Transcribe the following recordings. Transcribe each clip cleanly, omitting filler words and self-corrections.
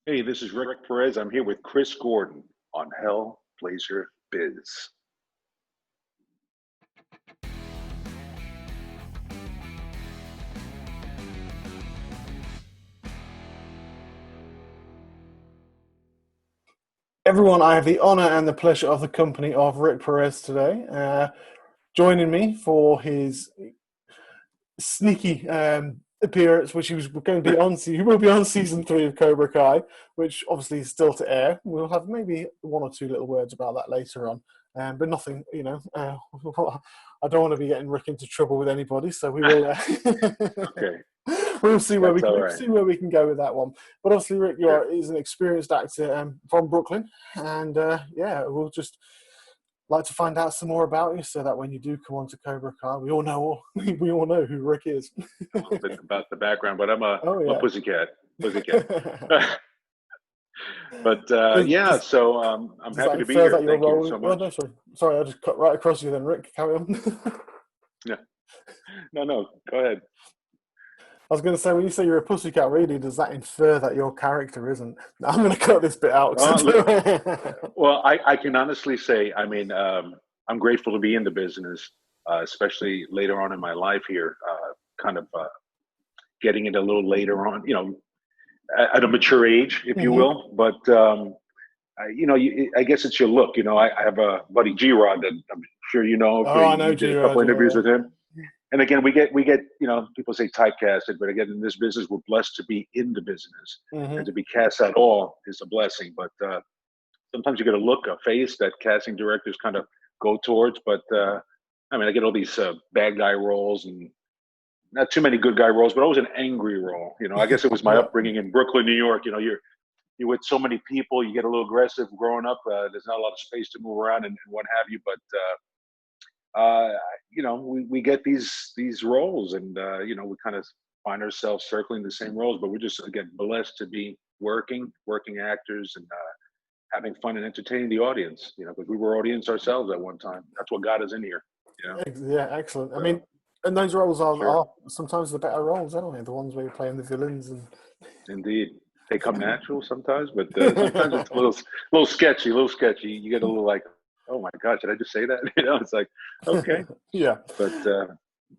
Hey, this is Rick Perez. I'm here with Chris Gordon on Hellblazerbiz. Everyone, I have the honor and the pleasure of the company of Rick Perez today. Joining me for his sneaky appearance, which he was going to be on. He will be on season 3 of Cobra Kai, which obviously is still to air. We'll have maybe one or two little words about that later on, but nothing. I don't want to be getting Rick into trouble with anybody, so we will. Okay, We'll see where that's all right. we can go with that one. But obviously, Rick, Sure. he's an experienced actor from Brooklyn, and yeah, we'll just like to find out some more about you, so that when you do come on to Cobra Kai, we all know who Rick is. A little bit about the background, but I'm a, Oh I'm a yeah. pussycat. Pussycat. But does, yeah, does, so I'm does that happy to be infer here. that you're Thank you rolling? so Oh much. no, sorry, I just cut right across you. Then Rick, carry on. No, no, go ahead. I was going to say, when you say you're a pussycat, really, does that infer that your character isn't? I'm going to cut this bit out. Uh, li- well, I can honestly say, I'm grateful to be in the business, especially later on in my life here, kind of getting it a little later on, at a mature age, if you Hmm. will. But I guess it's your look. I have a buddy G Rod that I'm sure you know. Oh, I know You did a couple G-Rod, interviews yeah. with him, and again, we get people say typecasted, but again, in this business, we're blessed to be in the business, and Hmm. to be cast at all is a blessing. But sometimes you get a look, a face that casting directors kind of go towards. But I get all these bad guy roles and not too many good guy roles, but always an angry role. I guess it was my Yeah, upbringing in Brooklyn, New York. You're with so many people, you get a little aggressive growing up. There's not a lot of space to move around and what have you. But we get these roles, and we kind of find ourselves circling the same roles. But we're just again blessed to be working actors, and having fun and entertaining the audience. Because we were audience ourselves at one time. That's what got us in here. You know, yeah, excellent. I mean, so and those roles sure, are sometimes the better roles, aren't they? The ones where you're playing the villains and. indeed. They come natural sometimes, but sometimes it's a little sketchy, a little sketchy. You get a little like, oh my God, did I just say that? It's like, okay, Yeah, but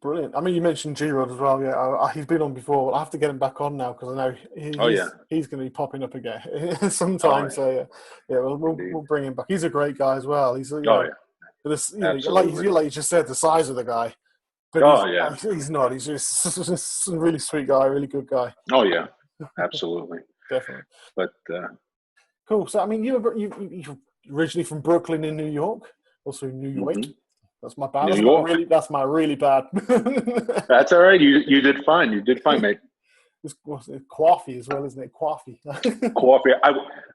brilliant. I mean, you mentioned G-Rod as well. Yeah, he's been on before. I have to get him back on now because I know oh yeah, he's going to be popping up again oh sometime. yeah, So yeah, yeah, we'll indeed, bring him back. He's a great guy as well. He's oh yeah, this absolutely, like you just said, the size of the guy, but oh yeah, he's not. He's just a really sweet guy, really good guy. oh yeah, absolutely. Definitely But cool. So I mean, you're originally from Brooklyn in New York, also New York. mhm. That's my bad. New York, That's my really bad. that's all right. You did fine. You did fine, mate. It's coffee as well, isn't it? Coffee. Coffee.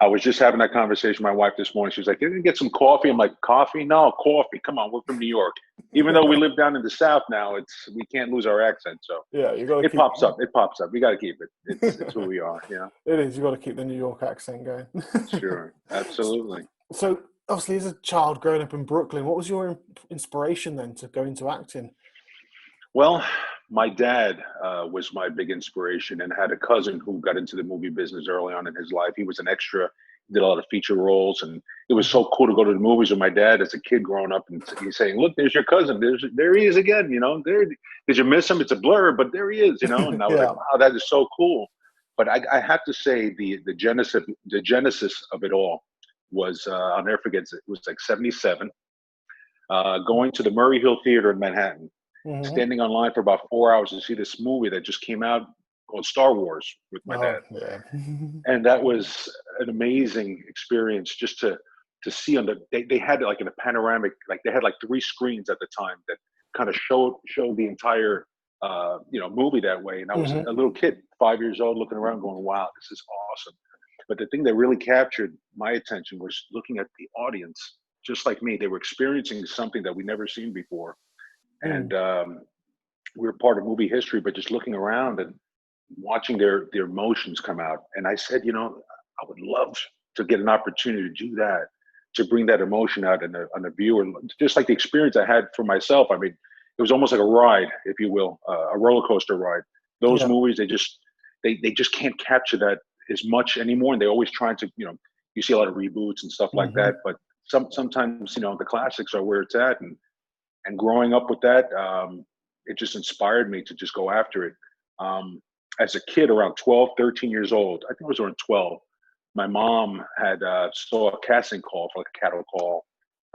I was just having that conversation with my wife this morning. She was like, "Didn't you get some coffee?" I'm like, "Coffee? No, coffee. Come on, we're from New York. Even though we live down in the South now, we can't lose our accent. So Yeah, you got to it keep. pops up. It pops up. We got to keep it. It's who we are. It is. You got to keep the New York accent going. Sure, absolutely. So, obviously, as a child growing up in Brooklyn, what was your inspiration then to go into acting? Well, my dad was my big inspiration, and had a cousin who got into the movie business early on in his life. He was an extra, did a lot of feature roles, and it was Hmm. so cool to go to the movies with my dad as a kid growing up, and he's saying, "Look, there's your cousin. There he is again. There. Did you miss him? It's a blur, but there he is. And I was like, Yeah. wow, that is so cool." But I have to say the genesis of it all was I'll never forget. It was like '77, going to the Murray Hill Theater in Manhattan, Hmm. standing online for about 4 hours to see this movie that just came out called Star Wars with my Oh, dad. yeah. And that was an amazing experience just to see on they had it like in a panoramic, like they had like three screens at the time that kind of showed the entire movie that way. And I was Hmm. a little kid, 5 years old, looking around going, wow, this is awesome. But the thing that really captured my attention was looking at the audience. Just like me, they were experiencing something that we never seen before. And we were part of movie history, but just looking around and watching their emotions come out. And I said, I would love to get an opportunity to do that, to bring that emotion out on a viewer, just like the experience I had for myself. It was almost like a ride, if you will, a roller coaster ride. Those Yeah. movies, they just can't capture as much anymore, and they're always trying to, you see a lot of reboots and stuff like that. But sometimes, the classics are where it's at, and growing up with that, it just inspired me to just go after it. As a kid, around 12, 13 years old, I think I was around 12, my mom had saw a casting call for like a cattle call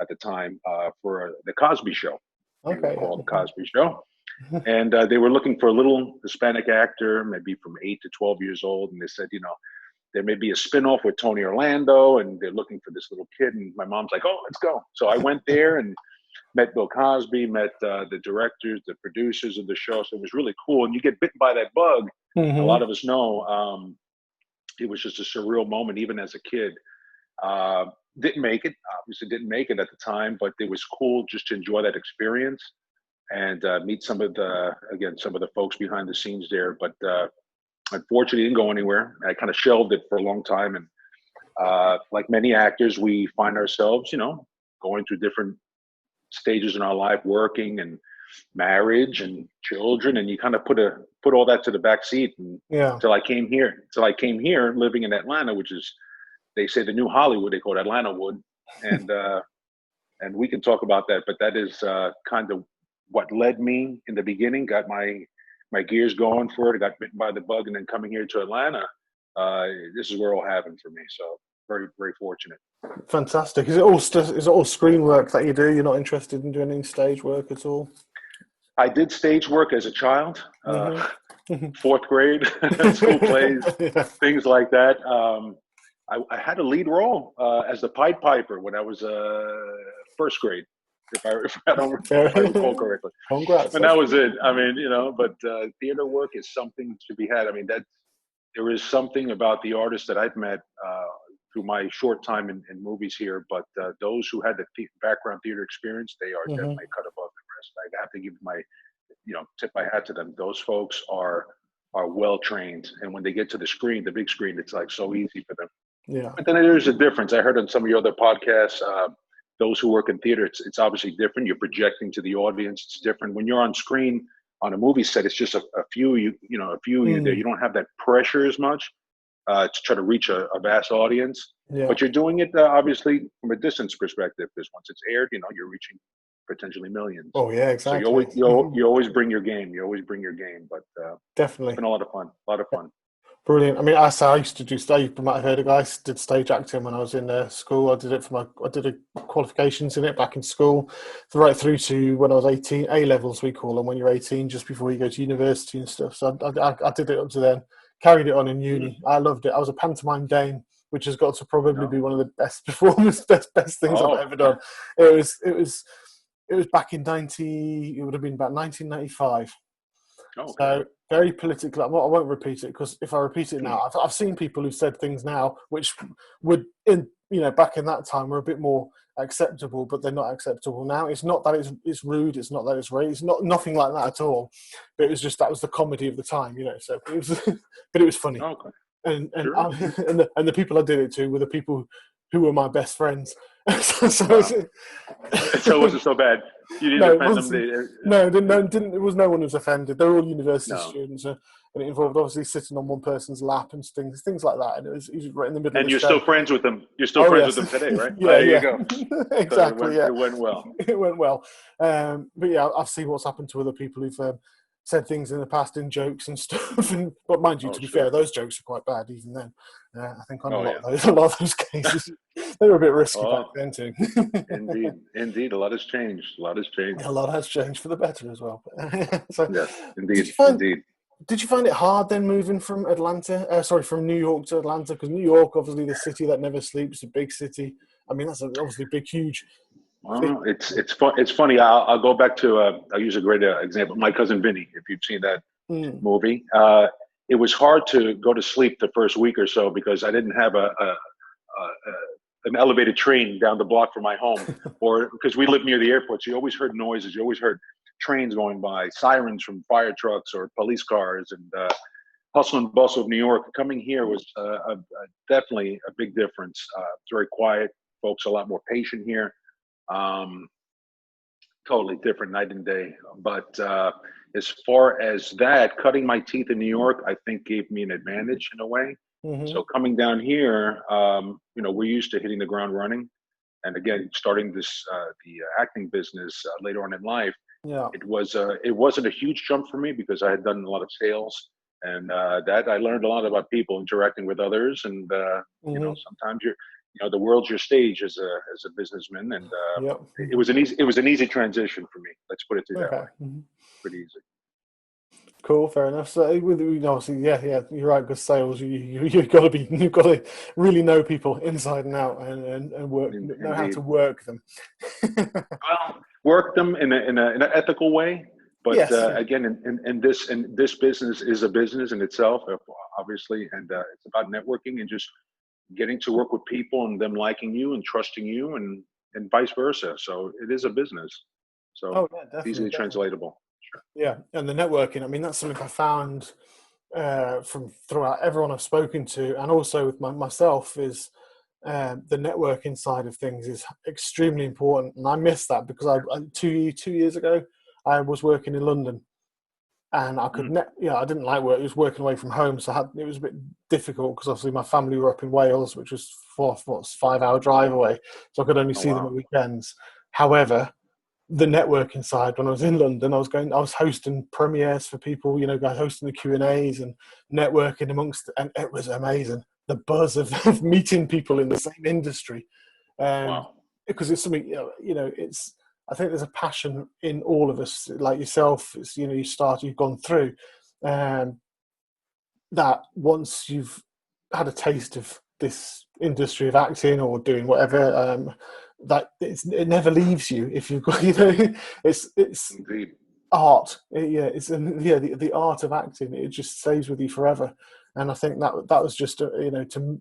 at the time for the Cosby Show. Okay. Called the Cosby Show. And they were looking for a little Hispanic actor, maybe from 8 to 12 years old. And they said, there may be a spinoff with Tony Orlando, and they're looking for this little kid. And my mom's like, oh, let's go. So I went there and met Bill Cosby, met the directors, the producers of the show. So it was really cool. And you get bitten by that bug. A lot of us know it was just a surreal moment, even as a kid. Didn't make it, obviously didn't make it at the time, but it was cool just to enjoy that experience and meet some of the folks behind the scenes there. But unfortunately, it didn't go anywhere. I kind of shelved it for a long time. And like many actors, we find ourselves, going through different stages in our life, working and marriage and children, and you kind of put all that to the back seat. And till I came here, living in Atlanta, which is, they say, the new Hollywood. They call it Atlanta Wood, and we can talk about that. But that is kind of what led me in the beginning, got my gears going for it. I got bitten by the bug, and then coming here to Atlanta, this is where it all happened for me. So very, very fortunate. Fantastic. Is it all screen work that you do? You're not interested in doing any stage work at all? I did stage work as a child, fourth grade, school plays, things like that. I had a lead role as the Pied Piper when I was first grade, if I recall correctly. Congrats. And that was it. I mean, but theater work is something to be had. I mean, there is something about the artists that I've met through my short time in movies here, but those who had the background theater experience, they are definitely cut above the rest. I have to give tip my hat to them. Those folks are well trained, and when they get to the screen, the big screen, it's like so easy for them. Yeah. But then there's a difference. I heard on some of your other podcasts, those who work in theater, it's obviously different. You're projecting to the audience. It's different when you're on screen on a movie set. It's just a few there. You don't have that pressure as much to try to reach a vast audience. Yeah. But you're doing it obviously from a distance perspective, because once it's aired, you're reaching potentially millions. Oh yeah, exactly. So you always bring your game. But definitely, it's been a lot of fun. Brilliant. I mean, I used to do stage. You might have heard of guys did stage acting when I was in school. I did a qualifications in it back in school, right through to when I was 18. A levels we call them when you're 18, just before you go to university and stuff. So I did it up to then. Carried it on in uni. I loved it. I was a pantomime dame, which has got to probably be one of the best performance, best things I've ever done. It was back in it would have been about 1995. Okay. So very politically. I won't repeat it, because if I repeat it now, I've seen people who've said things now which would, back in that time, were a bit more acceptable, but they're not acceptable now. It's not that it's rude. It's not that it's rape. It's nothing like that at all. But it was just, that was the comedy of the time, So it was, but it was funny. Okay. And the people I did it to were the people who were my best friends. So it wasn't so bad. You didn't offend them. No, it was no one was offended. They're all university students, and it involved obviously sitting on one person's lap and things like that. And it was right in the middle. And you're still friends with them. You're still friends with them today, right? Yeah, there you go. Exactly. So it went well. It went well. But yeah, I've seen what's happened to other people who've said things in the past in jokes and stuff. But mind you, to be fair, those jokes are quite bad even then. I think on a lot of those cases, they were a bit risky back then too. Indeed, a lot has changed. A lot has changed for the better as well. So, yes, indeed. Did you find it hard then moving from from New York to Atlanta? Because New York, obviously, the city that never sleeps, a big city. I mean, that's obviously big, huge. It's funny. I'll go back to I'll use a great example. My cousin Vinny, if you've seen that movie, it was hard to go to sleep the first week or so because I didn't have an elevated train down the block from my home, or because we lived near the airport, so you always heard noises. You always heard trains going by, sirens from fire trucks or police cars, and hustle and bustle of New York. Coming here was definitely a big difference. It's very quiet. Folks are a lot more patient here. Totally different night and day. But as far as that, cutting my teeth in New York, I think gave me an advantage in a way. Mm-hmm. So coming down here, we're used to hitting the ground running. And again, starting the acting business later on in life, Yeah. it wasn't a huge jump for me because I had done a lot of sales, and that I learned a lot about people interacting with others, and Mm-hmm. sometimes the world's your stage as a businessman, and Yep. it was an easy transition for me. Let's put it that Okay. way. Mm-hmm. Pretty easy. Cool, fair enough. So, obviously, yeah, you're right. Because sales, you've got to really know people inside and out, and know how Indeed. to work them. Well, work them in an ethical way, but Yes, yeah. again, in this business is a business in itself, obviously, and it's about networking and just getting to work with people and them liking you and trusting you, and vice versa. So it is a business. So Oh, yeah, it's definitely, easily definitely. translatable. Sure. Yeah, and the networking. I mean, that's something I found from throughout everyone I've spoken to, and also with myself, is the networking side of things is extremely important. And I missed that because I 2 years ago I was working in London, and I could Mm. I didn't like work. It was working away from home, so it was a bit difficult because obviously my family were up in Wales, which was 5-hour drive away, so I could only Oh see them wow. at weekends. However, the networking side, when I was in London, I was hosting premieres for people, hosting the Q&As and networking amongst, and it was amazing. The buzz of meeting people in the same industry, Wow. because it's something, it's. I think there's a passion in all of us, like yourself. It's, you've gone through, um, that once you've had a taste of this industry of acting or doing whatever, that it never leaves you. If you've got, it's Indeed. art. The art of acting. It just stays with you forever. And I think that was just to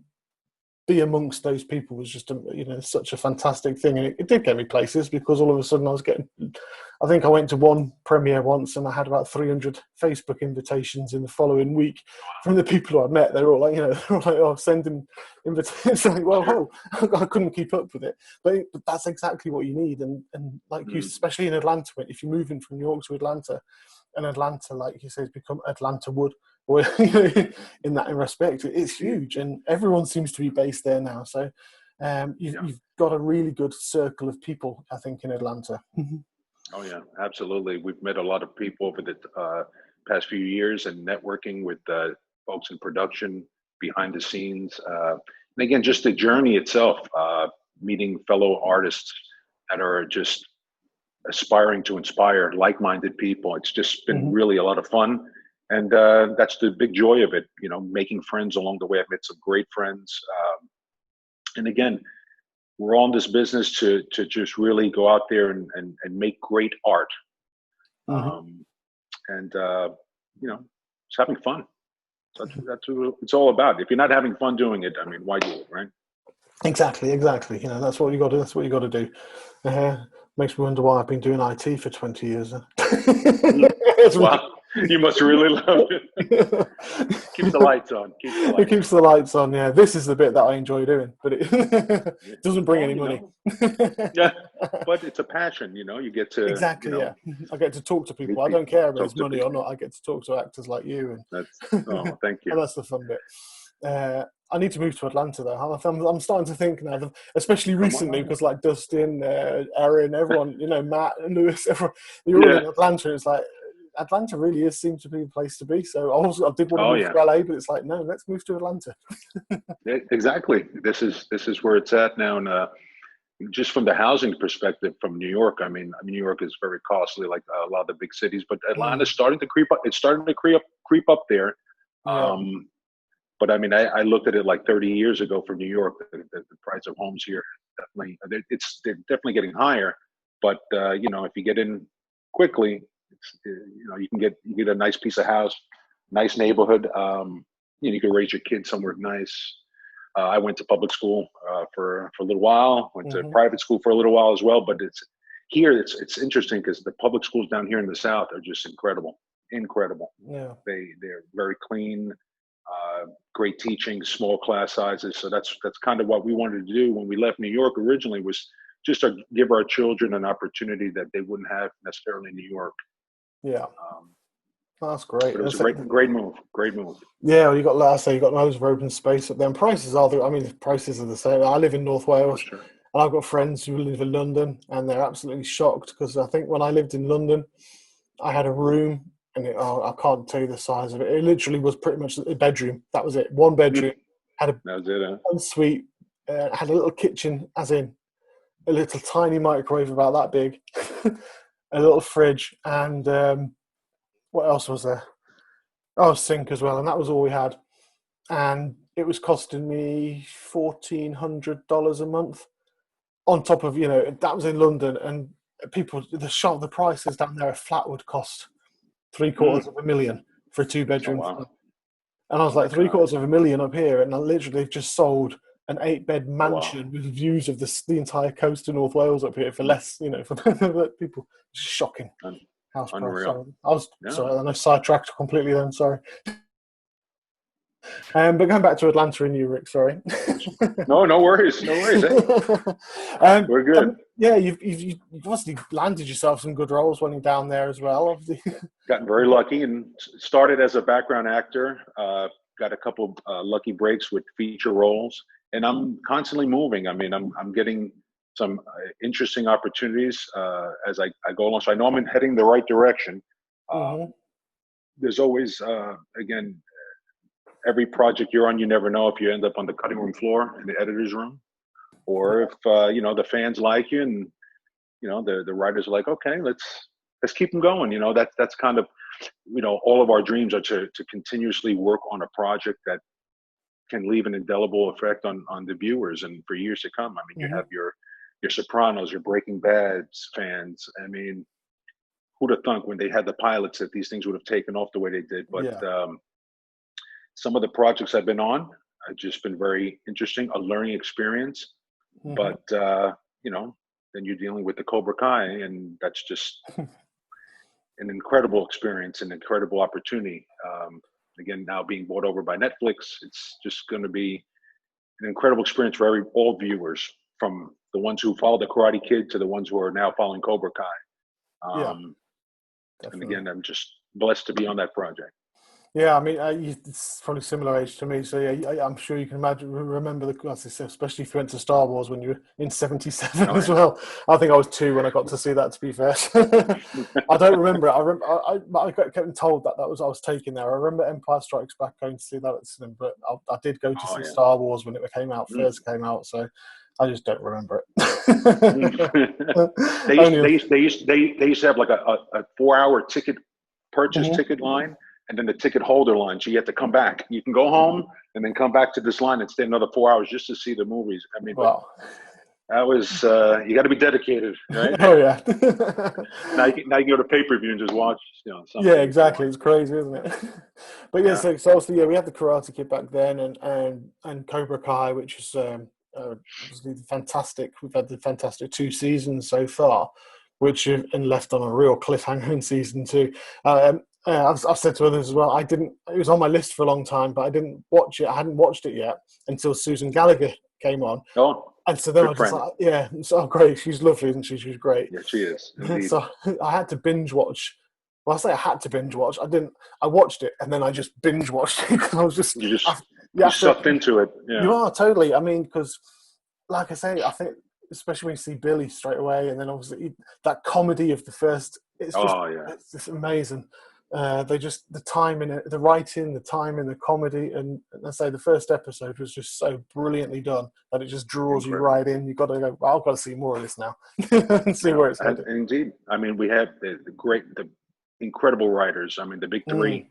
be amongst those people was just such a fantastic thing, and it did get me places because all of a sudden I think I went to one premiere once and I had about 300 Facebook invitations in the following week from the people I met. They were all like, oh, sending invitations. Like, well, Sure. I couldn't keep up with it, but that's exactly what you need. And like you, Mm. especially in Atlanta, if you're moving from New York to Atlanta, and Atlanta, like you say, has become Atlanta Wood. Or in that respect, it's Indeed. huge, and everyone seems to be based there now. So Yeah. you've got a really good circle of people, I think, in Atlanta. Oh yeah, absolutely. We've met a lot of people over the past few years and networking with folks in production, behind the scenes, and again, just the journey itself, meeting fellow artists that are just aspiring to inspire like-minded people. It's just been Hmm. really a lot of fun, and that's the big joy of it. Making friends along the way. I've met some great friends, and again, we're all in this business to just really go out there and make great art, Hmm. um, and just having fun. That's what it's all about. If you're not having fun doing it, I mean, why do it, right? Exactly. That's what you got to. That's what you got to do. Uh, Makes me wonder why I've been doing IT for 20 years. Mm. It's Wow, you must really love it. Keeps the lights on. Keeps the It lights keeps on. the lights on. Yeah, this is the bit that I enjoy doing, but it Yeah. doesn't bring Well, any money. yeah, but it's a passion. You get to, Exactly. Yeah, I get to talk to people. meet I don't people, care if talk it's to money or people. not. I get to talk to actors like you, That's and oh, thank you. and that's the fun bit. I need to move to Atlanta though. I'm starting to think now, especially Come on recently, over. because like Dustin, Aaron, everyone, Matt and Lewis, everyone, you're all Yeah. in Atlanta. It's like Atlanta really seems to be the place to be. So I did want to Oh move yeah. to LA, but it's like no, let's move to Atlanta. Exactly. This is where it's at now, and just from the housing perspective, from New York. I mean, New York is very costly, like a lot of the big cities, but Mm, Atlanta's starting to creep up. It's starting to creep up there. yeah. Um, but I mean, I looked at it like 30 years ago for New York. The price of homes here definitely they're definitely getting higher. But if you get in quickly, you get a nice piece of house, nice neighborhood. You can raise your kids somewhere nice. I went to public school for a little while. Went to Hmm. private school for a little while as well. But it's interesting because the public schools down here in the South are just incredible, incredible. Yeah. They're very clean, great teaching, small class sizes. So that's kind of what we wanted to do when we left New York originally, was just to give our children an opportunity that they wouldn't have necessarily in New York. Yeah. Um, That's great. But it was a great move. Great move. Yeah, well, like I say, you got loads of open space up there. And prices are the prices are the same. I live in North Wales, For sure. and I've got friends who live in London, and they're absolutely shocked because I think when I lived in London, I had a room, and I can't tell you the size of it. It literally was pretty much a bedroom. That was it. One bedroom, had a That was it, huh? ensuite, had a little kitchen, as in a little tiny microwave about that big, a little fridge, and what else was there? Oh, a sink as well, and that was all we had. And it was costing me $1,400 a month. On top of, that was in London, and the prices down there, a flat would cost $750,000 for a 2-bedroom Oh, wow. flat. And I was like, $750,000 up here, and I literally have just sold an 8-bed mansion with views of the entire coast of North Wales up here for less, for people. Shocking. House price. Sorry, I know sidetracked completely then, sorry. But going back to Atlanta and you, Rick, sorry. No worries. No worries. We're good. You've obviously landed yourself some good roles when you're down there as well. Obviously. Gotten very lucky and started as a background actor. Got a couple lucky breaks with feature roles, and I'm constantly moving. I mean, I'm getting some interesting opportunities as I go along. So I know I'm heading the right direction. There's always, again, every project you're on, you never know if you end up on the cutting room floor in the editor's room, or if the fans like you, and the writers are like, okay, let's keep them going. That's kind of all of our dreams are to continuously work on a project that can leave an indelible effect on the viewers and for years to come. I mean, you have your Sopranos, your Breaking Bad's fans. I mean, who'd have thunk when they had the pilots that these things would have taken off the way they did? But some of the projects I've been on have just been very interesting, a learning experience. But then you're dealing with the Cobra Kai, and that's just an incredible experience, an incredible opportunity. Again, now being bought over by Netflix, it's just going to be an incredible experience for all viewers, from the ones who follow the Karate Kid to the ones who are now following Cobra Kai. And again, I'm just blessed to be on that project. Yeah, I mean, it's probably similar age to me, so yeah, I'm sure you can remember the classes, especially if you went to Star Wars when you were in '77 as well. I think I was 2 when I got to see that. To be fair, I don't remember it. I kept told that I was taken there. I remember Empire Strikes Back going to see that at cinema, but I did go to see Star Wars when it first came out. So I just don't remember it. they used to have like a 4-hour ticket line. And then the ticket holder line. So you have to come back. You can go home and then come back to this line and stay another 4 hours just to see the movies. I mean, that was, you got to be dedicated, right? Oh, yeah. now you can go to pay-per-view and just watch, something. Yeah, exactly. It's crazy, isn't it? But so obviously, we had the Karate Kid back then and Cobra Kai, which is obviously fantastic. We've had the fantastic 2 seasons so far, which have been left on a real cliffhanger in season 2. I've said to others as well, it was on my list for a long time, but I didn't watch it. I hadn't watched it yet until Susan Gallagher came on. Oh, and so then I just like, it's great. She's lovely, isn't she? She's great. Yeah, she is. Indeed. So I had to binge watch. Well, I say I had to binge watch. I watched it and then I just binge watched it because I was just... You sucked into it. Yeah. You are, totally. I mean, because like I say, I think, especially when you see Billy straight away, and then obviously that comedy of the first, it's just amazing. The time in it, the writing, the time in the comedy, and I say the first episode was just so brilliantly done that it just draws you right in. You got to go, I've got to see more of this now and see where it's headed. Indeed, I mean, we have the incredible writers. I mean, the big 3,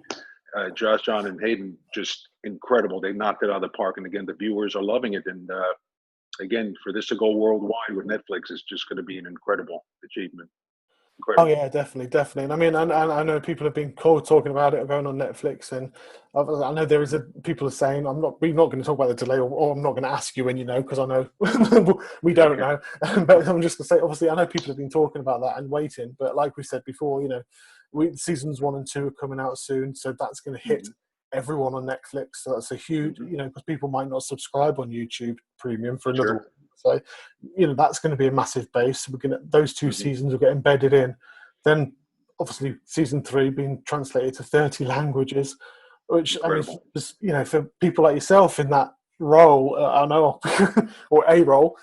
Josh, John, and Hayden, just incredible. They knocked it out of the park, and again, the viewers are loving it. And again, for this to go worldwide with Netflix is just going to be an incredible achievement. Incredible. Oh yeah, definitely. And I mean, I know people have been talking about it going on Netflix, and I know people are saying we're not going to talk about the delay, or I'm not going to ask you when you know, because I know we don't know. But I'm just going to say, obviously, I know people have been talking about that and waiting. But like we said before, seasons 1 and 2 are coming out soon, so that's going to hit everyone on Netflix. So that's a huge, because people might not subscribe on YouTube Premium for another. Sure. So, that's going to be a massive base. Those 2 seasons will get embedded in. Then obviously season 3 being translated to 30 languages, which Incredible. just, for people like yourself in that role, I know, or a role,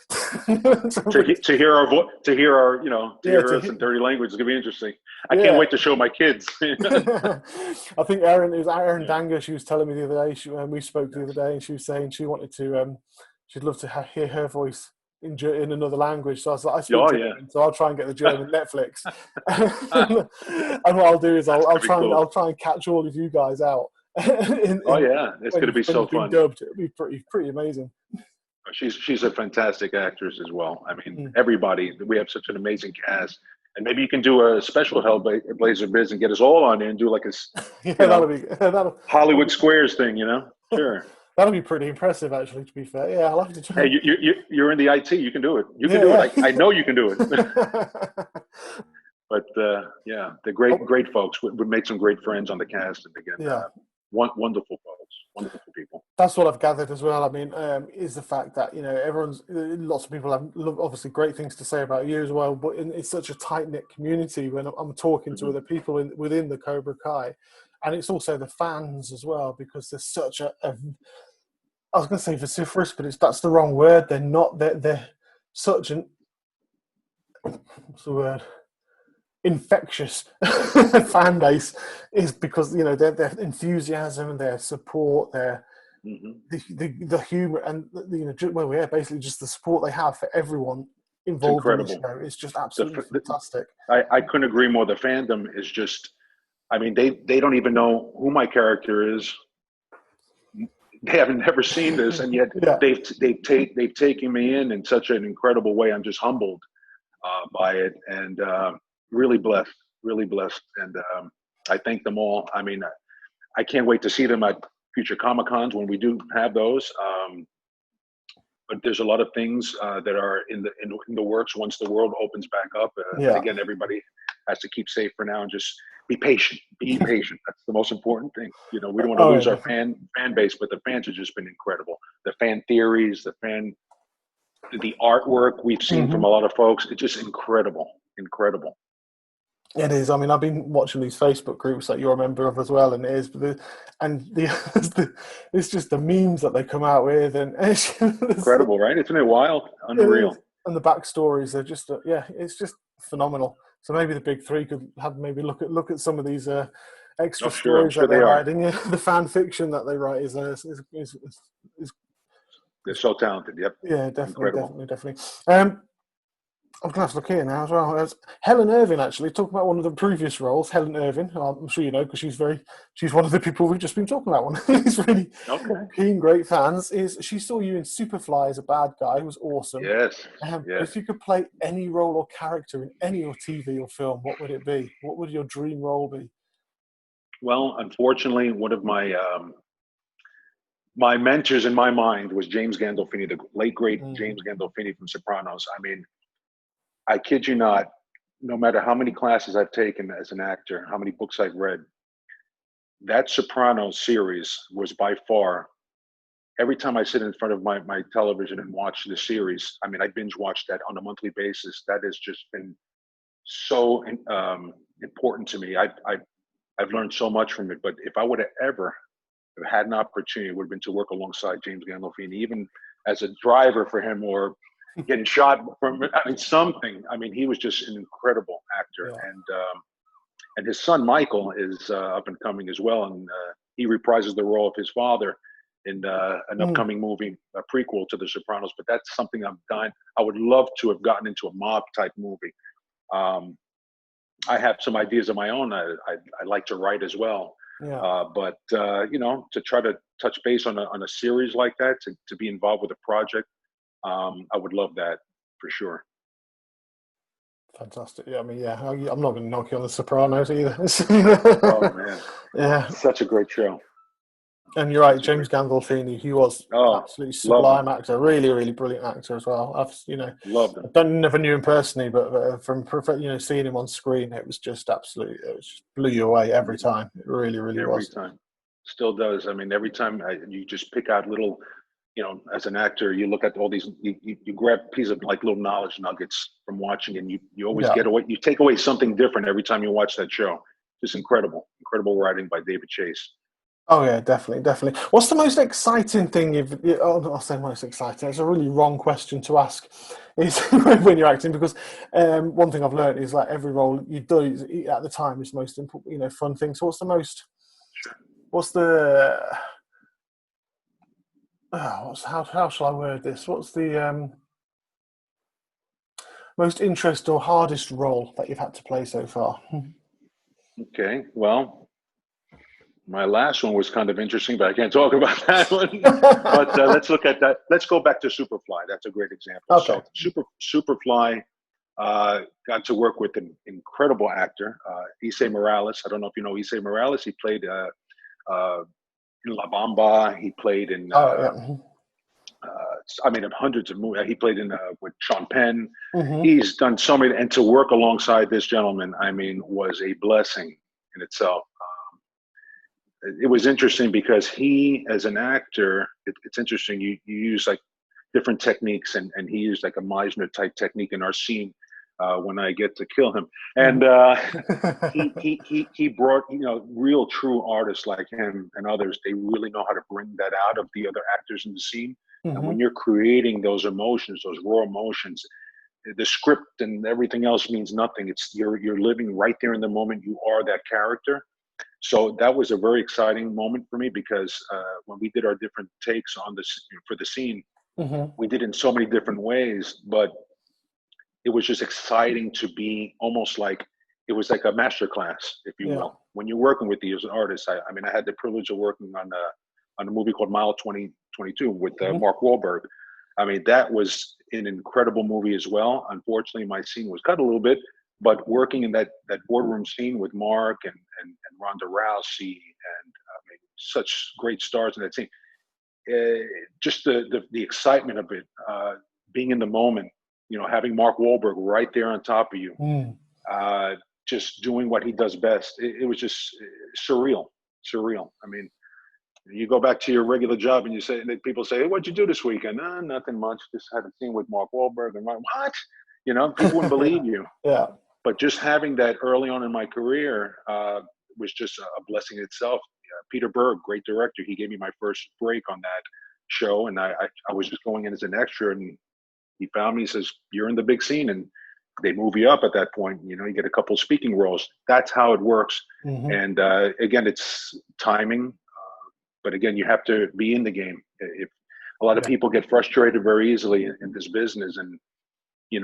To hear our to hear our to yeah, hear us in 30 languages is gonna be interesting. I can't yeah. wait to show my kids. I think Erin Danger. She was telling me the other day. We spoke the other day, and she was saying she wanted to. She'd love to hear her voice in another language. So I was like, I speak Oh yeah. German, so I'll try and get the German Netflix. And what I'll do is That's I'll gonna be try and cool. I'll try and catch all of you guys out. Oh yeah, it's gonna be when so you've been fun. dubbed, it'll be pretty amazing. She's a fantastic actress as well. I mean, Mm. everybody. We have such an amazing cast, and maybe you can do a special Hellblazer Biz and get us all on there and do like a Yeah, you know that'll Hollywood Squares thing. Sure. that'll be pretty impressive, actually. To be fair, yeah, I'll have to try. Hey, you're in the IT. You can do it. You can Yeah, do yeah. it. I know you can do it. But yeah, they're great folks. We made some great friends on the cast, and again, Yeah. wonderful folks, wonderful people. That's what I've gathered as well. I mean, is the fact that lots of people have obviously great things to say about you as well. But it's such a tight knit community when I'm talking to Mm-hmm. other people within the Cobra Kai, and it's also the fans as well, because there's such I was going to say vociferous, but that's the wrong word. They're not. They're such an what's the word? Infectious fan base, is because their enthusiasm and their support, their Mm-hmm. the humor, and basically just the support they have for everyone It's involved in the incredible. show. It's just absolutely fantastic. I couldn't agree more. The fandom is just. I mean, they don't even know who my character is. They haven't never seen this, and yet Yeah. they've taken me in such an incredible way. I'm just humbled by it, and really blessed, and I thank them all. I mean, I can't wait to see them at future Comic Cons when we do have those. But there's a lot of things that are in the works once the world opens back up. And Yeah. again, everybody has to keep safe for now and just be patient. Be patient. That's the most important thing. We don't want to lose our fan base, but the fans have just been incredible. The fan theories, the artwork we've seen from a lot of folks, it's just incredible. It is. I mean, I've been watching these Facebook groups that you're a member of as well, and it's just the memes that they come out with, and it's Incredible, right? Isn't it wild? Unreal. And the backstories are just it's just phenomenal. So maybe the big three could have look at some of these extra stories that they're writing. Yeah, the fan fiction that they write is they're so talented. Yep. Yeah, definitely, incredible. definitely. I'm going to have to look here now as well. There's Helen Irvin, actually, talking about one of the previous roles. Helen Irvin, I'm sure you know, because she's one of the people we've just been talking about. One of these really keen, great fans. She saw you in Superfly as a bad guy. It was awesome. Yes. If you could play any role or character in any your TV or film, what would it be? What would your dream role be? Well, unfortunately, one of my my mentors in my mind was James Gandolfini, the late great James Gandolfini from Sopranos. I mean, I kid you not, no matter how many classes I've taken as an actor, how many books I've read, that Sopranos series was by far, every time I sit in front of my television and watch the series, I mean, I binge watch that on a monthly basis. That has just been so important to me. I've learned so much from it. But if I would have ever had an opportunity, it would have been to work alongside James Gandolfini, even as a driver for him or getting shot from, I mean, something. I mean, he was just an incredible actor. Yeah. And his son, Michael, is up and coming as well. And he reprises the role of his father in an upcoming movie, a prequel to The Sopranos. But that's something I've done. I would love to have gotten into a mob type movie. I have some ideas of my own. I like to write as well. Yeah. But to try to touch base on a series like that, to be involved with a project, I would love that for sure. Fantastic. Yeah, I mean, yeah, I'm not going to knock you on The Sopranos either. Oh man, yeah, such a great show. And you're right, James Gandolfini. He was absolutely sublime actor, really, really brilliant actor as well. Loved him. I never knew him personally, but from seeing him on screen, it was just absolutely, it just blew you away every time. It really, really was. Every time, still does. I mean, every time you just pick out little as an actor, you look at all these, you grab pieces of like little knowledge nuggets from watching, and you always Yeah. get away, you take away something different every time you watch that show. Just incredible writing by David Chase. Oh yeah, definitely. What's the most exciting thing I'll say most exciting. It's a really wrong question to ask. Is when you're acting, because one thing I've learned is like every role you do at the time is the most important, fun thing. So what's the how shall I word this? What's the most interesting or hardest role that you've had to play so far? Okay, well, my last one was kind of interesting, but I can't talk about that one. But let's look at that. Let's go back to Superfly. That's a great example. Okay. So Superfly, got to work with an incredible actor, Issei Morales. I don't know if you know Issei Morales. He played in La Bamba. He played in, Oh yeah. hundreds of movies. He played in with Sean Penn. Mm-hmm. He's done so many, and to work alongside this gentleman, was a blessing in itself. It was interesting because he, as an actor, it's interesting. You use like different techniques, and he used like a Meisner type technique in our scene when I get to kill him, and he brought real true artists like him and others. They really know how to bring that out of the other actors in the scene. Mm-hmm. And when you're creating those emotions, those raw emotions, the script and everything else means nothing. It's you're living right there in the moment. You are that character. So that was a very exciting moment for me because when we did our different takes on this for the scene, mm-hmm. we did it in so many different ways, but it was just exciting to be almost like it was like a master class, if you will. When you're working with these artists, I had the privilege of working on a movie called Mile 2022 with Mark Wahlberg. That was an incredible movie as well. Unfortunately, my scene was cut a little bit, but working in that boardroom scene with Mark and Ronda Rousey and such great stars in that scene, just the excitement of it, being in the moment, having Mark Wahlberg right there on top of you, just doing what he does best. It was just surreal. You go back to your regular job and people say, hey, what'd you do this weekend? Nothing much. Just had a scene with Mark Wahlberg. And I'm like, what? People wouldn't believe you. Yeah. But just having that early on in my career was just a blessing in itself. Peter Berg, great director. He gave me my first break on that show. And I was just going in as an extra, and he found me. He says, you're in the big scene. And they move you up at that point. You get a couple of speaking roles. That's how it works. Mm-hmm. And again, it's timing. But again, you have to be in the game. If a lot of people get frustrated very easily in this business, and you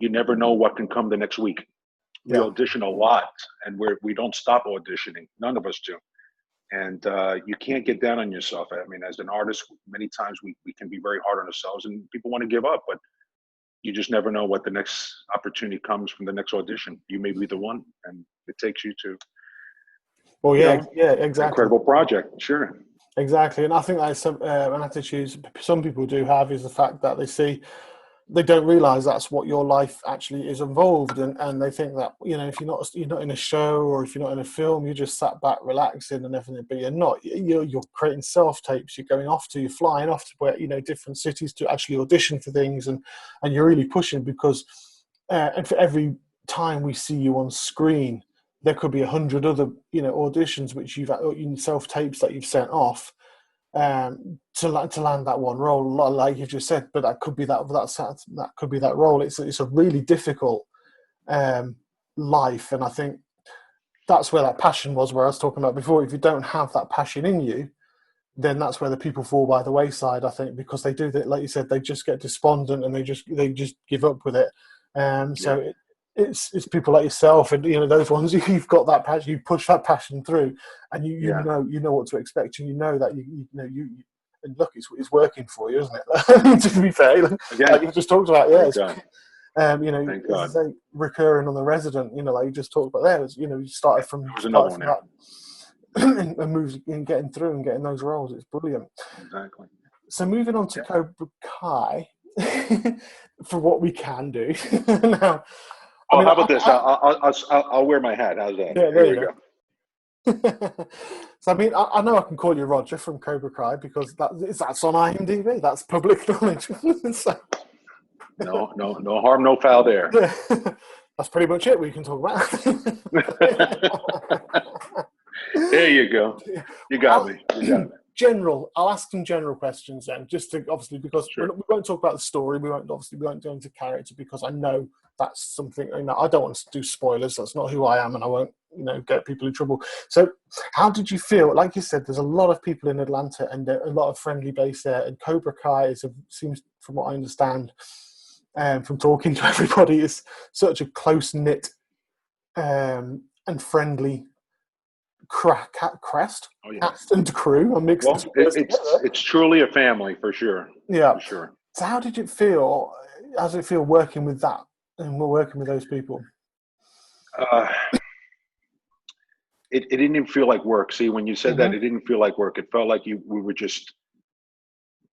never know what can come the next week. We audition a lot, and we don't stop auditioning. None of us do. And you can't get down on yourself. As an artist, many times we can be very hard on ourselves, and people want to give up, but you just never know what the next opportunity comes from the next audition. You may be the one, and it takes you to exactly. Incredible project, sure. Exactly, and I think that's an attitude some people do have, is the fact that they don't realize that's what your life actually is involved in, and they think that if you're not in a show or if you're not in a film, you're just sat back relaxing and everything, but you're not. You're creating self tapes. You're flying off to where different cities to actually audition for things, and you're really pushing because and for every time we see you on screen, there could be 100 other auditions which you've self tapes that you've sent off to land that one role, like you just said. But that could be that could be that role. It's a really difficult life, and I think that's where that passion was, where I was talking about before. If you don't have that passion in you, then that's where the people fall by the wayside, I think, because they do that, like you said, they just get despondent and they just give up with it. So it's people like yourself and those ones, you've got that passion, you push that passion through, and you know what to expect, and you know that you and look, it's working for you, isn't it? To be fair, like you just talked about, Thank God. Say, recurring on The Resident, like you just talked about there, you started from that and moves in getting through and getting those roles. It's brilliant. Exactly. So moving on to Cobra Kai, for what we can do now. How about this? I'll wear my hat. How's that? Yeah, there you go. So I mean, I know I can call you Roger from Cobra Kai because that's on IMDb. That's public knowledge. So, No harm, no foul there. yeah, that's pretty much it. We can talk about. There you go. You got me. You got me. I'll ask some general questions then, just to obviously because Sure. we won't talk about the story. We won't go into character because I know that's something. I don't want to do spoilers. That's not who I am, and I won't get people in trouble. So, how did you feel? Like you said, there's a lot of people in Atlanta and a lot of friendly base there, and Cobra Kai seems, from what I understand, from talking to everybody, is such a close knit and friendly cast and crew. It's truly a family for sure. Yeah, for sure. So how did it feel? How does it feel working with that and we're working with those people? It didn't even feel like work. See, when you said that, it didn't feel like work. It felt like we were just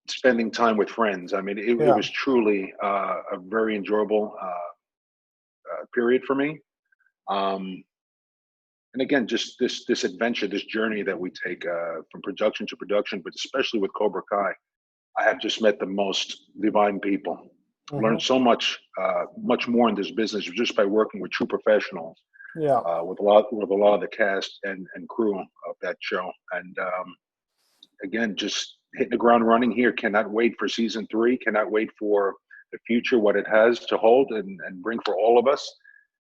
spending time with friends. I mean, it was truly a very enjoyable period for me. And again, just this adventure, this journey that we take from production to production, but especially with Cobra Kai, I have just met the most divine people. Learned so much, much more in this business just by working with true professionals. Yeah, with a lot of the cast and crew of that show. And again, just hitting the ground running here. Cannot wait for season 3. Cannot wait for the future, what it has to hold and bring for all of us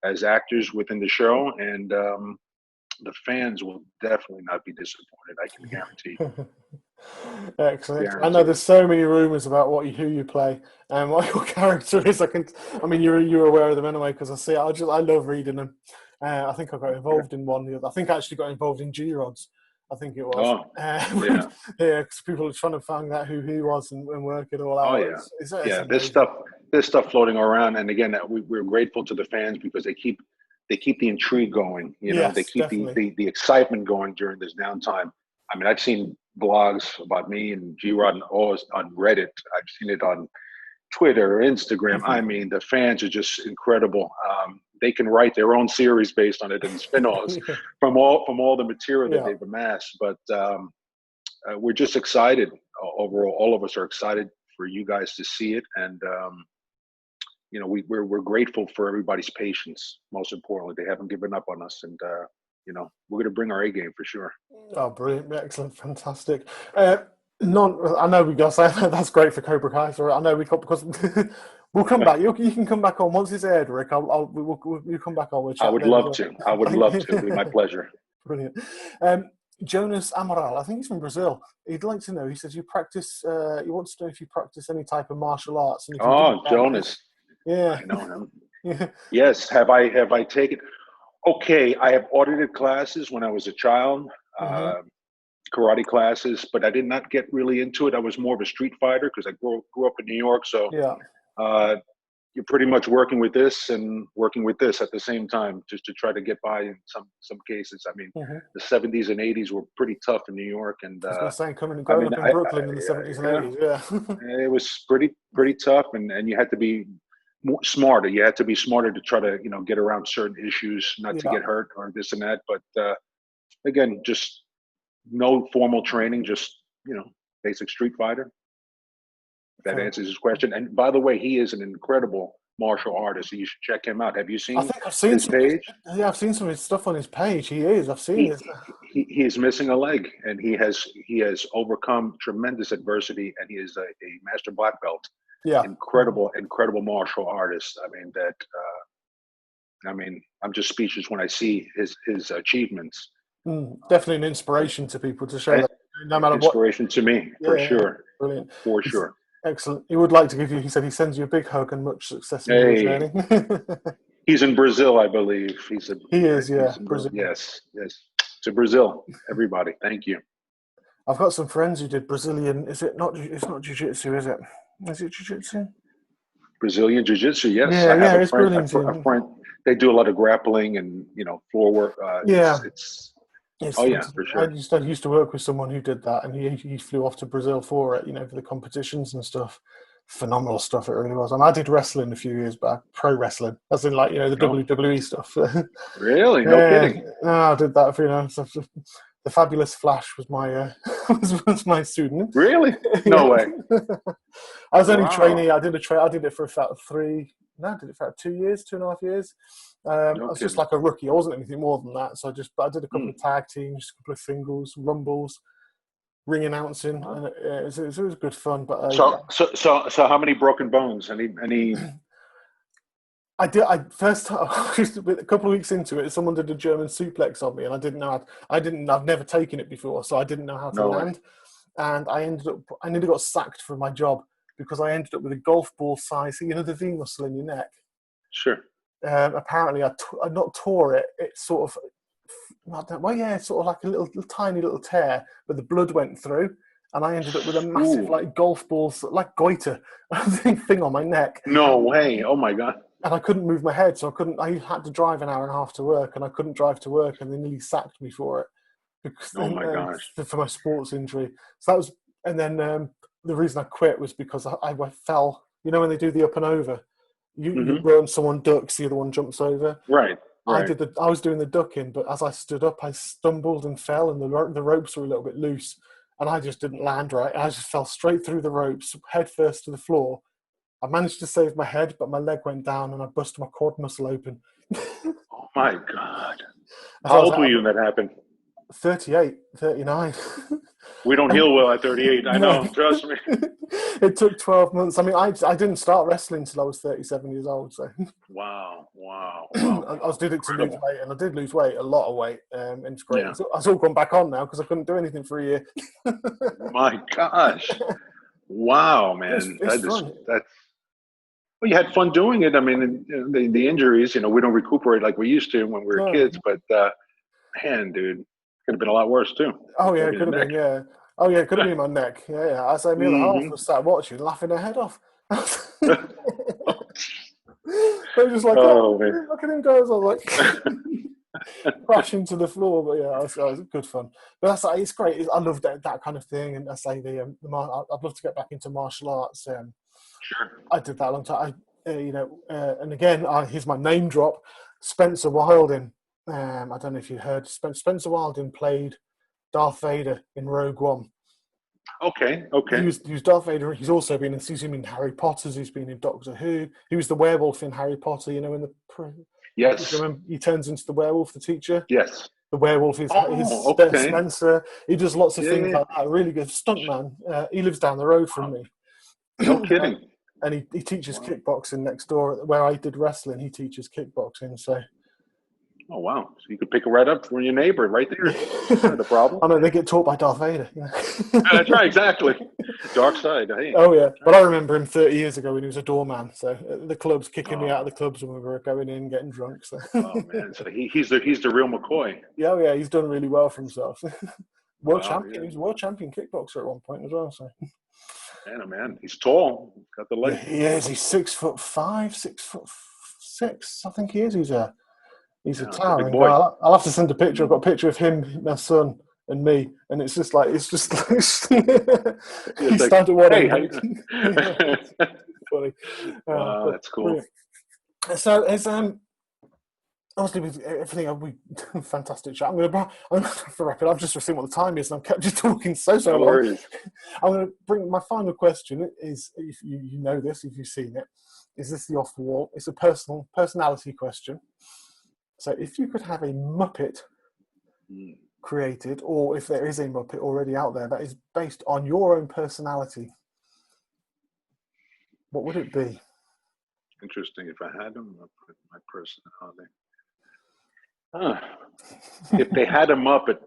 as actors within the show. And the fans will definitely not be disappointed. I can guarantee. Excellent. Guarantee. I know there's so many rumors about who you play and what your character is. I mean, you're aware of them anyway because I see. I love reading them. I think I got involved in one. I think I actually got involved in G-Rods. I think it was. Yeah, because people are trying to find out who he was and work it all out. Oh yeah, it's there's stuff floating around, and again, we're grateful to the fans because they keep the intrigue going. They keep the excitement going during this downtime. I mean, I've seen blogs about me and G-Rod and Oz on Reddit. I've seen it on Twitter, Instagram. I mean, the fans are just incredible. They can write their own series based on it and spin-offs from all the material that they've amassed. But we're just excited overall. All of us are excited for you guys to see it, and we're grateful for everybody's patience. Most importantly, they haven't given up on us, and we're going to bring our A game for sure. Oh, brilliant! Excellent, fantastic. I know we got to say that's great for Cobra Kai. So I know we got because we'll come back. You can come back on once it's aired, Rick. You come back on. We'll chat. I would love to. I would love to. It'd be my pleasure. Brilliant. Jonas Amaral, I think he's from Brazil. He'd like to know. He says you practice. He wants to know if you practice any type of martial arts. And Jonas. Yeah. I know him. Yes. Have I taken? Okay, I have audited classes when I was a child. Karate classes, but I did not get really into it. I was more of a street fighter because I grew up in New York. So you're pretty much working with this and working with this at the same time, just to try to get by in some cases. I mean, the 70s and 80s were pretty tough in New York, and I was going to say, growing up in Brooklyn in the 70s and 80s, it was pretty tough, and you had to be smarter. You had to be smarter to try to get around certain issues, not to get hurt or this and that. But again, just no formal training, just basic street fighter. That answers his question. And by the way, he is an incredible martial artist. So you should check him out. Have you seen? I think I've seen his page. Yeah, I've seen some of his stuff on his page. He is. I've seen it. He is missing a leg, and he has overcome tremendous adversity, and he is a master black belt. Yeah, incredible martial artist. I mean, I'm just speechless when I see his achievements. Definitely an inspiration to people to show that no matter what. Inspiration to me, for sure. Brilliant. For sure. Excellent. He would like to give you, he said he sends you a big hug and much success in your journey. He's in Brazil, I believe. He is, Brazil. Yes. To Brazil, everybody. Thank you. I've got some friends who did Brazilian. It's not jiu-jitsu, is it? Is it jiu-jitsu? Brazilian jiu-jitsu, yes. Yeah, I have it's brilliant. A friend. They do a lot of grappling and floor work. For sure. I used to work with someone who did that, and he flew off to Brazil for it, for the competitions and stuff. phenomenal stuff. It really was. And I did wrestling a few years back, pro wrestling, as in like the No, WWE stuff. really? No Yeah, kidding. no, I did that for so the Fabulous Flash was my was my pseudonym. Really? Yeah. No way. I was only Wow. trainee. I did I did it for about I did it for about 2 years, 2.5 years. I No was just kidding. like a rookie. I wasn't anything more than that. So I did a couple Hmm. of tag teams, a couple of singles, rumbles, ring announcing, Wow. and it was good fun. But So how many broken bones? Any? I did. I first time a couple of weeks into it, someone did a German suplex on me, and I didn't know. I didn't. I've never taken it before, so I didn't know how to No way. land. And I nearly got sacked from my job because I ended up with a golf ball size. The V muscle in your neck. Sure. Apparently, I not tore it. It sort of, it's sort of like a little tiny little tear, but the blood went through, and I ended up with a massive Ooh. like golf ball, like goiter thing on my neck. No way. Oh my God. And I couldn't move my head, so I had to drive an hour and a half to work, and I couldn't drive to work, and they nearly sacked me for it because Oh my gosh. for my sports injury. So that was, and then the reason I quit was because I fell. When they do the up and over, you Hmm. run, someone ducks, the other one jumps over. Right. Right. I was doing the ducking, but as I stood up, I stumbled and fell, and the ropes were a little bit loose, and I just didn't land right. I just fell straight through the ropes, head first to the floor. I managed to save my head, but my leg went down and I busted my quad muscle open. Oh my God. As I How was old were out you of when that happened? 38, 39. We don't heal well at 38. I No. know. Trust me. It took 12 months. I mean, I didn't start wrestling until I was 37 years old. So Wow. Wow. Wow. I Wow. did it to lose Incredible. weight, and I did lose weight, a lot of weight. And it's great. Yeah. It's all gone back on now because I couldn't do anything for a year. My gosh. Wow, man. It's fun. That's well, you had fun doing it. I mean, the injuries, we don't recuperate like we used to when we were No. kids, but man, dude, could have been a lot worse too. Oh, yeah, Maybe it the could have neck. been, yeah. Oh, yeah, it could have been my neck. Yeah, yeah. I say, my other half Hmm. was sat watching, laughing her head off. They were just like, Oh oh, man. look at him go. I was like, crash into the floor. But yeah, it was good fun. But it's great. I love that kind of thing. And I say I'd love to get back into martial arts. Sure. I did that a long time. And again, here's my name drop. Spencer Wilding. I don't know if you heard. Spencer Wilding played Darth Vader in Rogue One. Okay. He Okay. was Darth Vader. He's also been in Harry Potter's. He's been in Doctor Who. He was the werewolf in Harry Potter. In the Yes. remember he turns into the werewolf, the teacher. Yes. The werewolf is Oh, okay. Spencer. He does lots of Yeah. things Yeah. like that. Really good stuntman. He lives down the road from Wow. me. No kidding. And he teaches Wow. kickboxing next door. Where I did wrestling, he teaches kickboxing. So Oh, wow. So you could pick it right up from your neighbor right there. That's not a problem. I know they get taught by Darth Vader. That's right. Exactly. Dark side. Hey. Oh yeah, That's but I right. remember him 30 years ago when he was a doorman. So the clubs kicking me out of Oh, the clubs when we were going in getting drunk. So oh man. So he's the real McCoy. yeah, oh, yeah, he's done really well for himself. World Wow. champion. Yeah. He was world champion kickboxer at one point as well. So Man, oh man. He's tall. He's got the yeah, leg. he is. He's 6'5", 6'6". I think he is. He's a Yeah. It's a big towering boy. guy. I'll have to send a picture. I've got Mm. a picture of him, my son, and me, and it's just like he's It's like, stand at one hey, end. Funny, wow, but that's cool. brilliant. So it's obviously with everything we fantastic chat. I'm going to wrap it up just to see what the time is, and I've kept you talking so No long. worries. I'm going to bring my final question. Is if you know this, if you've seen it, is this the off the wall? It's a personality question. So if you could have a Muppet created, or if there is a Muppet already out there that is based on your own personality, what would it be? Interesting. If I had him, I'd put my personality. If they had him up at,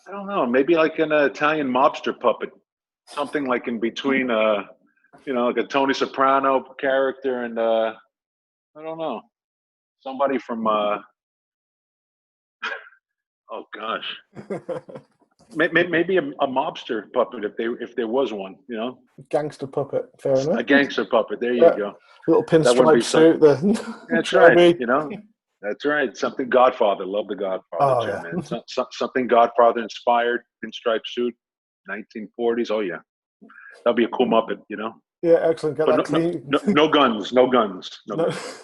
I don't know, maybe like an Italian mobster puppet, something like in between, like a Tony Soprano character and I don't know, somebody from, oh gosh, maybe a mobster puppet if there was one, Gangster puppet, fair enough. a gangster puppet. There you go. Little That wouldn't pinstripe be so. suit. That's Shelby. right. That's right. Something Godfather. Love the Godfather Oh too, yeah. man. Something Godfather inspired. Pinstripe suit, 1940s. Oh yeah, that'd be a cool Muppet. Yeah, excellent. Get But that clean. no guns, no guns, no No. guns.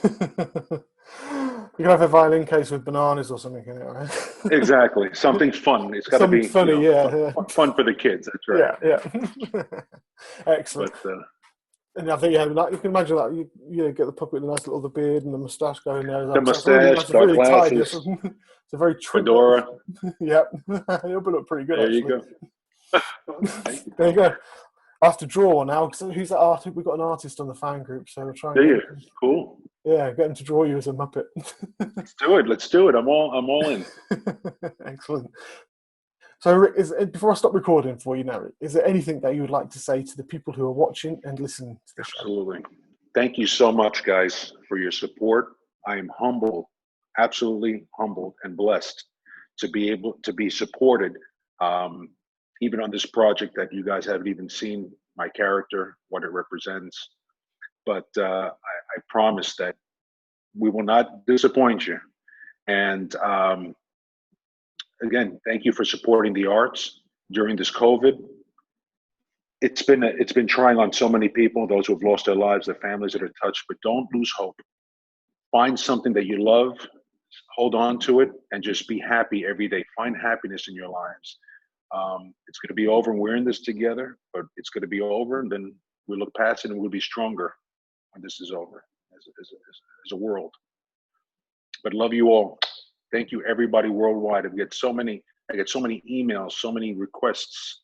You can have a violin case with bananas or something in it, right? Exactly. Something fun. It's got to Something be, you funny, know, yeah, fun for the kids. That's right. yeah, yeah. Excellent. But And I think, yeah, like, you can imagine that you get the puppet with the nice little the beard and the moustache going there. the mustache, That's dark really tidy. It's glasses, a very fedora. Yep, it'll look pretty good There you actually. go. Thank you. There you go. I have to draw one now because who's that artist? We've got an artist on the fan group, so we'll try and Do get you? him. Cool. Yeah, get him to draw you as a Muppet. Let's do it. Let's do it. I'm all in. Excellent. So, Rick, before I stop recording for you now, Rick, is there anything that you would like to say to the people who are watching and listening to the show? Absolutely. Thank you so much, guys, for your support. I am humbled, absolutely humbled and blessed to be able to be supported, even on this project that you guys haven't even seen my character, what it represents. But I promise that we will not disappoint you. And again, thank you for supporting the arts during this COVID. It's been trying on so many people, those who have lost their lives, their families that are touched, but don't lose hope. Find something that you love, hold on to it, and just be happy every day. Find happiness in your lives. It's going to be over, and we're in this together, but it's going to be over, and then we'll look past it, and we'll be stronger when this is over as a world. But love you all. Thank you, everybody worldwide. I get so many emails, so many requests,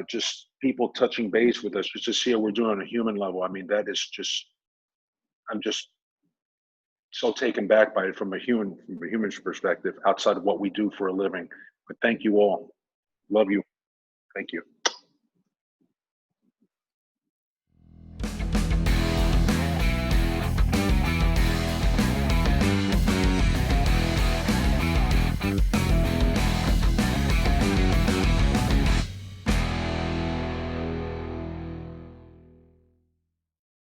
just people touching base with us, just to see how we're doing on a human level. I mean, that is just, I'm just so taken back by it from a human's perspective, outside of what we do for a living. But thank you all. Love you. Thank you.